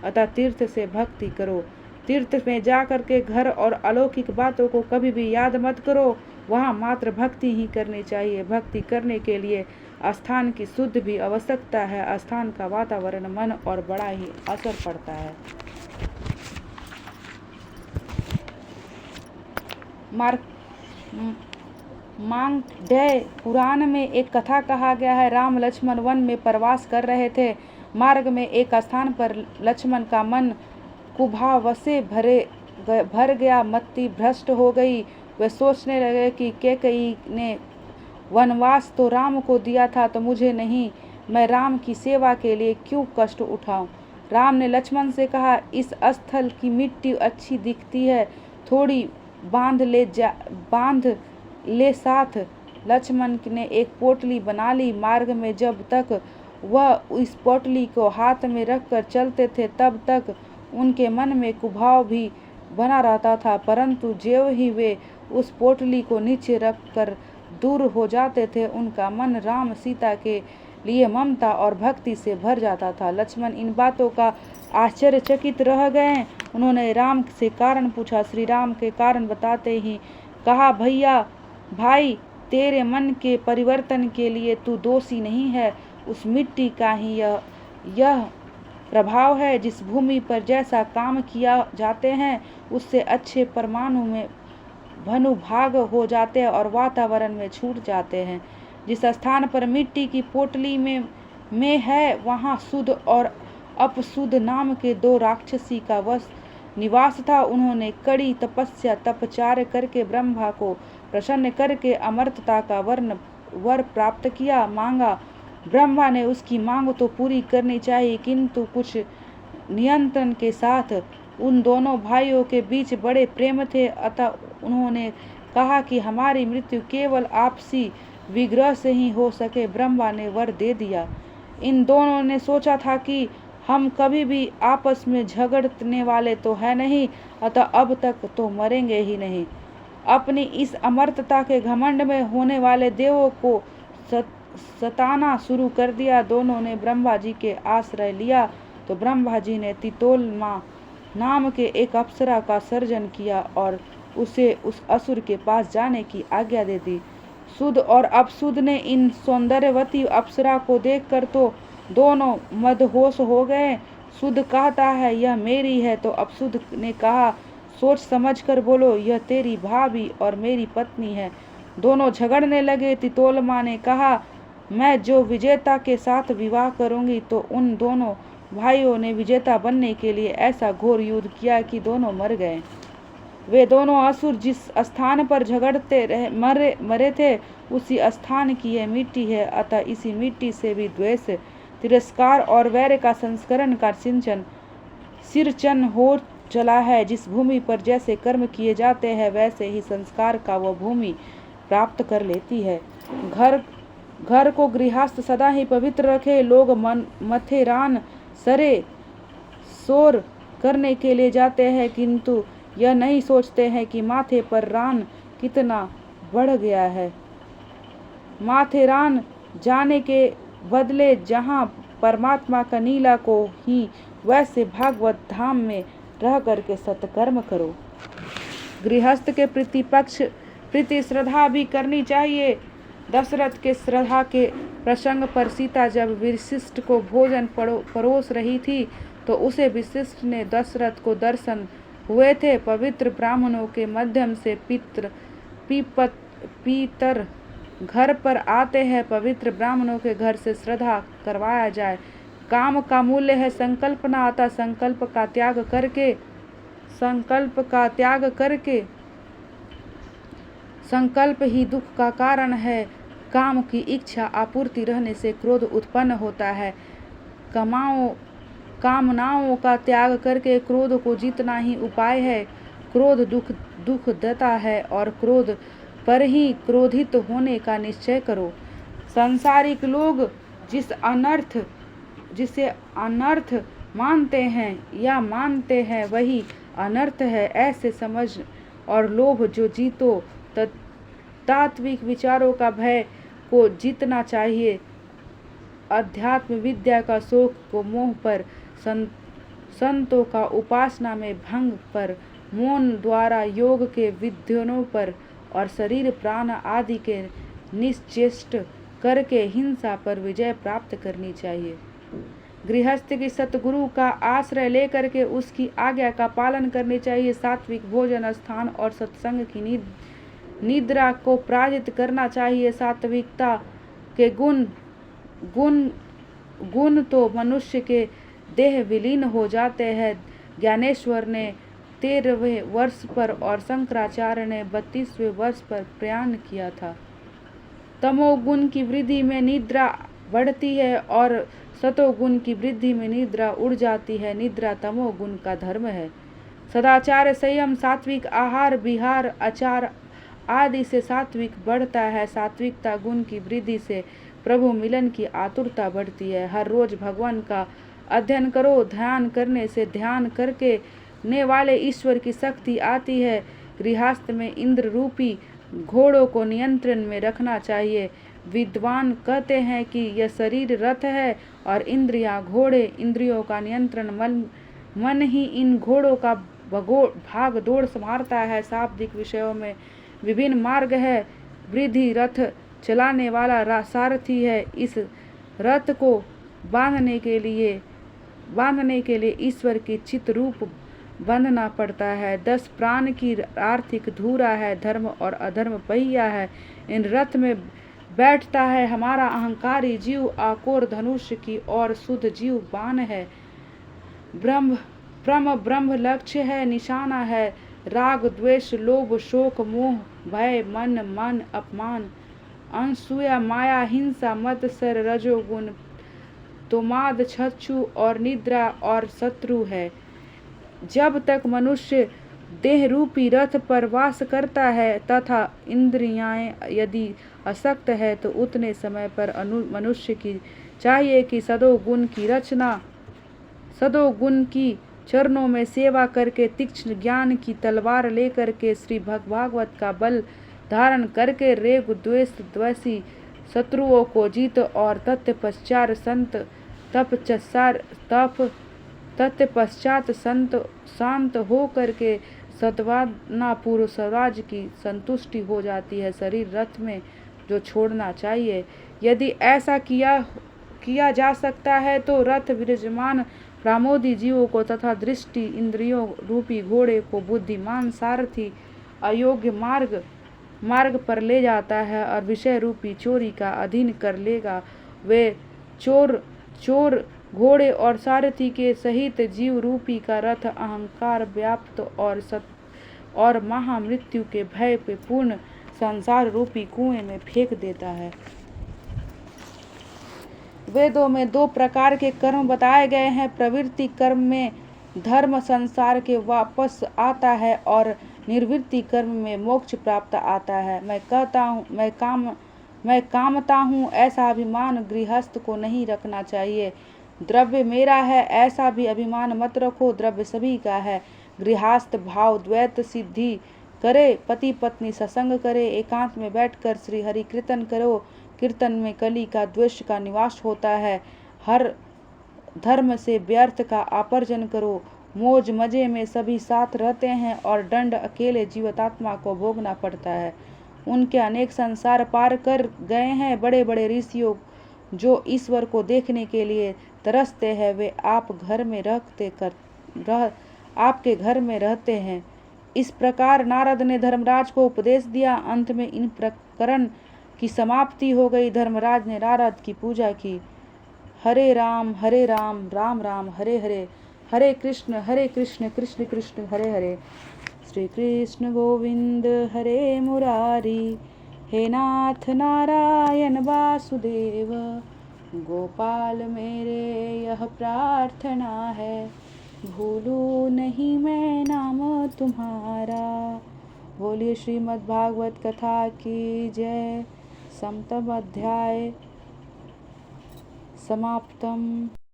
अतः तीर्थ से भक्ति करो। तीर्थ में जा कर के घर और अलौकिक बातों को कभी भी याद मत करो, वहाँ मात्र भक्ति ही करनी चाहिए। भक्ति करने के लिए स्थान की शुद्ध भी आवश्यकता है। स्थान का वातावरण मन और बड़ा ही असर पड़ता है। मार्कंडेय पुराण में एक कथा कहा गया है। राम लक्ष्मण वन में प्रवास कर रहे थे। मार्ग में एक स्थान पर लक्ष्मण का मन कुभाव से भर गया, मति भ्रष्ट हो गई। वे सोचने लगे कि कैकेयी ने वनवास तो राम को दिया था, तो मुझे नहीं, मैं राम की सेवा के लिए क्यों कष्ट उठाऊं। राम ने लक्ष्मण से कहा, इस स्थल की मिट्टी अच्छी दिखती है, थोड़ी बांध ले साथ। लक्ष्मण ने एक पोटली बना ली। मार्ग में जब तक वह इस पोटली को हाथ में रखकर चलते थे, तब तक उनके मन में कुभाव भी बना रहता था, परंतु ज्यों ही वे उस पोटली को नीचे रखकर दूर हो जाते थे, उनका मन राम सीता के लिए ममता और भक्ति से भर जाता था। लक्ष्मण इन बातों का आश्चर्यचकित रह गए। उन्होंने राम से कारण पूछा। श्री राम के कारण बताते ही कहा, भाई, तेरे मन के परिवर्तन के लिए तू दोषी नहीं है। उस मिट्टी का ही यह प्रभाव है। जिस भूमि पर जैसा काम किया जाते हैं, उससे अच्छे परमाणु में भनुभाग हो जाते हैं और वातावरण में छूट जाते हैं। जिस स्थान पर मिट्टी की पोटली में है, वहाँ शुद्ध और अपशुद्ध नाम के दो राक्षसी का निवास था। उन्होंने कड़ी तपस्या तपचार्य करके ब्रह्मा को प्रसन्न करके अमरता का वर प्राप्त किया, मांगा। ब्रह्मा ने उसकी मांग तो पूरी करनी चाहिए, किंतु कुछ नियंत्रण के साथ। उन दोनों भाइयों के बीच बड़े प्रेम थे, अतः उन्होंने कहा कि हमारी मृत्यु केवल आपसी विग्रह से ही हो सके। ब्रह्मा ने वर दे दिया। इन दोनों ने सोचा था कि हम कभी भी आपस में झगड़ने वाले तो है नहीं, अतः अब तक तो मरेंगे ही नहीं। अपनी इस अमरता के घमंड में होने वाले देवों को सताना शुरू कर दिया। दोनों ने ब्रह्मा जी के आश्रय लिया तो ब्रह्मा जी ने तितोलमा नाम के एक अप्सरा का सर्जन किया और उसे उस असुर के पास जाने की आज्ञा दे दी। शुद्ध और अपशुद्ध ने इन सौंदर्यवती अप्सरा को देखकर तो दोनों मदहोश हो गए। शुद्ध कहता है, यह मेरी है, तो अपशुद्ध ने कहा, सोच समझकर बोलो, यह तेरी भाभी और मेरी पत्नी है। दोनों झगड़ने लगे। तितोलमा ने कहा, मैं जो विजेता के साथ विवाह करूंगी। तो उन दोनों भाइयों ने विजेता बनने के लिए ऐसा घोर युद्ध किया कि दोनों मर गए। वे दोनों असुर जिस स्थान पर झगड़ते मरे थे, उसी स्थान की यह मिट्टी है। अतः इसी मिट्टी से भी द्वेष, तिरस्कार और वैर का संस्करण का सिरचन हो चला है। जिस भूमि पर जैसे कर्म किए जाते हैं, वैसे ही संस्कार का वह भूमि प्राप्त कर लेती है। घर को गृहस्थ सदा ही पवित्र रखे। लोग मथेरान सरे शोर करने के लिए जाते हैं, किंतु यह नहीं सोचते हैं कि माथे पर रान कितना बढ़ गया है। माथेरान जाने के बदले जहाँ परमात्मा का नीला को ही, वैसे भागवत धाम में रह करके सत्कर्म करो। गृहस्थ के प्रति श्रद्धा भी करनी चाहिए। दशरथ के श्रद्धा के प्रसंग पर सीता जब वशिष्ठ को भोजन परोस रही थी, तो उसे वशिष्ठ ने दशरथ को दर्शन हुए थे। पवित्र ब्राह्मणों के माध्यम से पीतर घर पर आते हैं। पवित्र ब्राह्मणों के घर से श्रद्धा करवाया जाए। काम का मूल्य है संकल्पना, अतः संकल्प का त्याग करके संकल्प ही दुख का कारण है। काम की इच्छा आपूर्ति रहने से क्रोध उत्पन्न होता है। कामनाओं का त्याग करके क्रोध को जीतना ही उपाय है। क्रोध दुख देता है और क्रोध पर ही क्रोधित होने का निश्चय करो। सांसारिक लोग जिसे अनर्थ मानते हैं वही अनर्थ है, ऐसे समझ और लोभ जो जीतो। तात्विक विचारों का भय को जीतना चाहिए। अध्यात्म विद्या का शोक को मोह पर संतों का उपासना में भंग पर, मौन द्वारा योग के विधियों पर और शरीर प्राण आदि के निश्चेष्ट करके हिंसा पर विजय प्राप्त करनी चाहिए। गृहस्थ की सतगुरु का आश्रय लेकर के उसकी आज्ञा का पालन करनी चाहिए। सात्विक भोजन, स्थान और सत्संग की निद्रा को पराजित करना चाहिए। सात्विकता के गुण तो मनुष्य के देह विलीन हो जाते हैं। ज्ञानेश्वर ने 13वें वर्ष पर और शंकराचार्य ने 32वें वर्ष पर प्रयाण किया था। तमोगुण की वृद्धि में निद्रा बढ़ती है और सतोगुण की वृद्धि में निद्रा उड़ जाती है। निद्रा तमोगुण का धर्म है। सदाचार, संयम, सात्विक आहार विहार, आचार आदि से सात्विक बढ़ता है। सात्विकता गुण की वृद्धि से प्रभु मिलन की आतुरता बढ़ती है। हर रोज भगवान का अध्ययन करो। ध्यान करने से ध्यान करके ने वाले ईश्वर की शक्ति आती है। गृहस्थ में इंद्र रूपी घोड़ों को नियंत्रण में रखना चाहिए। विद्वान कहते हैं कि यह शरीर रथ है और इंद्रियां घोड़े। इंद्रियों का नियंत्रण मन ही इन घोड़ों का भाग दौड़ संभालता है। शाब्दिक विषयों में विभिन्न मार्ग है। वृद्धि रथ चलाने वाला सारथी है। इस रथ को बांधने के लिए ईश्वर की चित रूप बंधना पड़ता है। 10 प्राण की आर्थिक धुरा है। धर्म और अधर्म पहिया है। इन रथ में बैठता है हमारा अहंकारी जीव। आकोर धनुष की और शुद्ध जीव बाण है। ब्रह्म लक्ष्य है, निशाना है। राग द्वेष लोभ शोक मोह भय मन अपमान अनसूया माया हिंसा मत्सर रजोगुण तोमाद छक्षु और निद्रा और शत्रु है। जब तक मनुष्य देह रूपी रथ पर वास करता है तथा इंद्रियां यदि असक्त है तो उतने समय पर मनुष्य की चाहिए कि सदोगुण की चरणों में सेवा करके तीक्ष्ण ज्ञान की तलवार लेकर के श्री भागवत का बल धारण करके रेग द्वेष द्वेषी शत्रुओं को जीत और तत्पश्चात शांत हो करके सद्भावना पूर्व स्वराज की संतुष्टि हो जाती है। शरीर रथ में जो छोड़ना चाहिए। यदि ऐसा किया जा सकता है तो रथ विराजमान प्रमोदी जीवों को तथा दृष्टि इंद्रियों रूपी घोड़े को बुद्धिमान सारथी अयोग्य मार्ग पर ले जाता है और विषय रूपी चोरी का अधीन कर लेगा। वे चोर घोड़े और सारथी के सहित जीव रूपी का रथ अहंकार व्याप्त और महामृत्यु के भय पे पूर्ण संसार रूपी कुएं में फेंक देता है। वेदों में 2 प्रकार के कर्म बताए गए हैं। प्रवृत्ति कर्म में धर्म संसार के वापस आता है और निर्वृत्ति कर्म में मोक्ष प्राप्त आता है। मैं कामता हूँ ऐसा अभिमान गृहस्थ को नहीं रखना चाहिए। द्रव्य मेरा है ऐसा भी अभिमान मत रखो। द्रव्य सभी का है। गृहस्थ भाव द्वैत सिद्धि करे, पति पत्नी सत्संग करे, एकांत में बैठकर श्री हरि कीर्तन करो। कीर्तन में कली का द्वेष का निवास होता है। हर धर्म से व्यर्थ का आपर्जन करो। मौज मजे में सभी साथ रहते हैं और दंड अकेले जीवात्मा को भोगना पड़ता है। उनके अनेक संसार पार कर गए हैं। बड़े बड़े ऋषियों जो ईश्वर को देखने के लिए तरसते हैं वे आपके घर में रहते हैं। इस प्रकार नारद ने धर्मराज को उपदेश दिया। अंत में इन प्रकरण की समाप्ति हो गई। धर्मराज ने नारद की पूजा की। हरे राम राम राम हरे हरे, हरे कृष्ण कृष्ण कृष्ण हरे हरे। श्री कृष्ण गोविंद हरे मुरारी, हे नाथ नारायण वासुदेव। गोपाल मेरे यह प्रार्थना है, भूलूं नहीं मैं नाम तुम्हारा। बोलिए श्रीमद् भागवत कथा की जय। सप्तम अध्याय समाप्तम।